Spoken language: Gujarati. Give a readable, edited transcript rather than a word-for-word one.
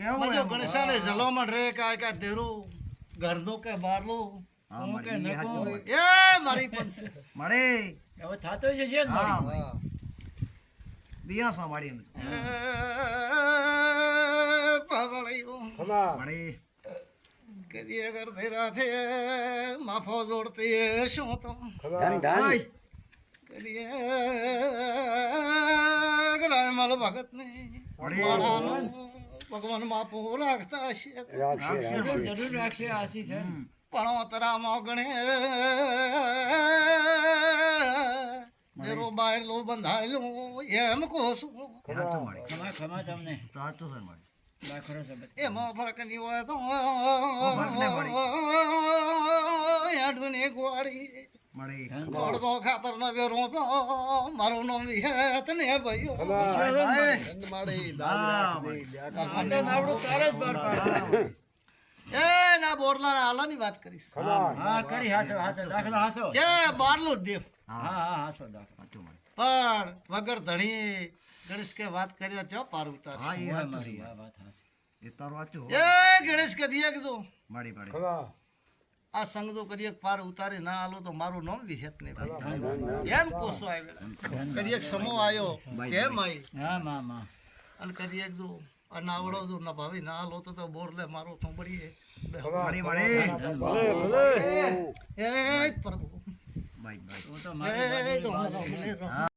કેવું મજો ગણેશાને જલોમાં રે કા ધેરું ઘરનું કે બહારનું હા હું કે મારી નકો. એ મારી પંચ મળે હવે થાતો જ છે ને હા મારી. બિયા સા મારી પાવળીઓ મળે કદી અગર ધેરા થે માફો જોડતી શું તો આય કદી ગ્રામલ ભગત ને ભગવાન માફો રાખતા છે જરૂર રાખશે આશી છે પણ તરામાં ગણે દેરો બાયલો બંધાયેલો એમ કોશું સાચું મારી ખમા ખમા તમને સાચું છે મારી દાખલો છે બધો. એમાં ફરક નહીં હોય તો ફરક નહીં પડી. યાડની ગોળી મળે ગોળનો ખાતર ન વેરો તો મારું નામ વિહેત ને ભાઈઓ હા મારી આ તો નાવડું તારે જ બહાર પાડે. એ ના બોરલા ના હાલો ની વાત કરીશ હા કરી હાસો હાસો દાખલો હાસો કે બારલો જ દેવ હા હા હાસો દાખલો સાચું મારી પણ વગર ધણી ગણેશ કે વાત કર્યો છો પાર ઉતાર હા એ ઓય સાચું મારી છે આ વાત હાસી. એ તારું સાચું એ ગણેશ કે દિયા કીધું મારી મારી આ સંગ તો કદી પાર ઉતારી ના આલો તો મારું નામ વિહેત ને ભાઈ એમ કોસો આવેલા કદી એક સમો આવ્યો કેમ આવી હા માં માં અને કદી એક જો આ નાવડો જો ના ભાવી ના આલો તો બોરલે મારો થોબડી મારી મારી એ પ્રભુ બાઈ બાઈ તું તો મારી એ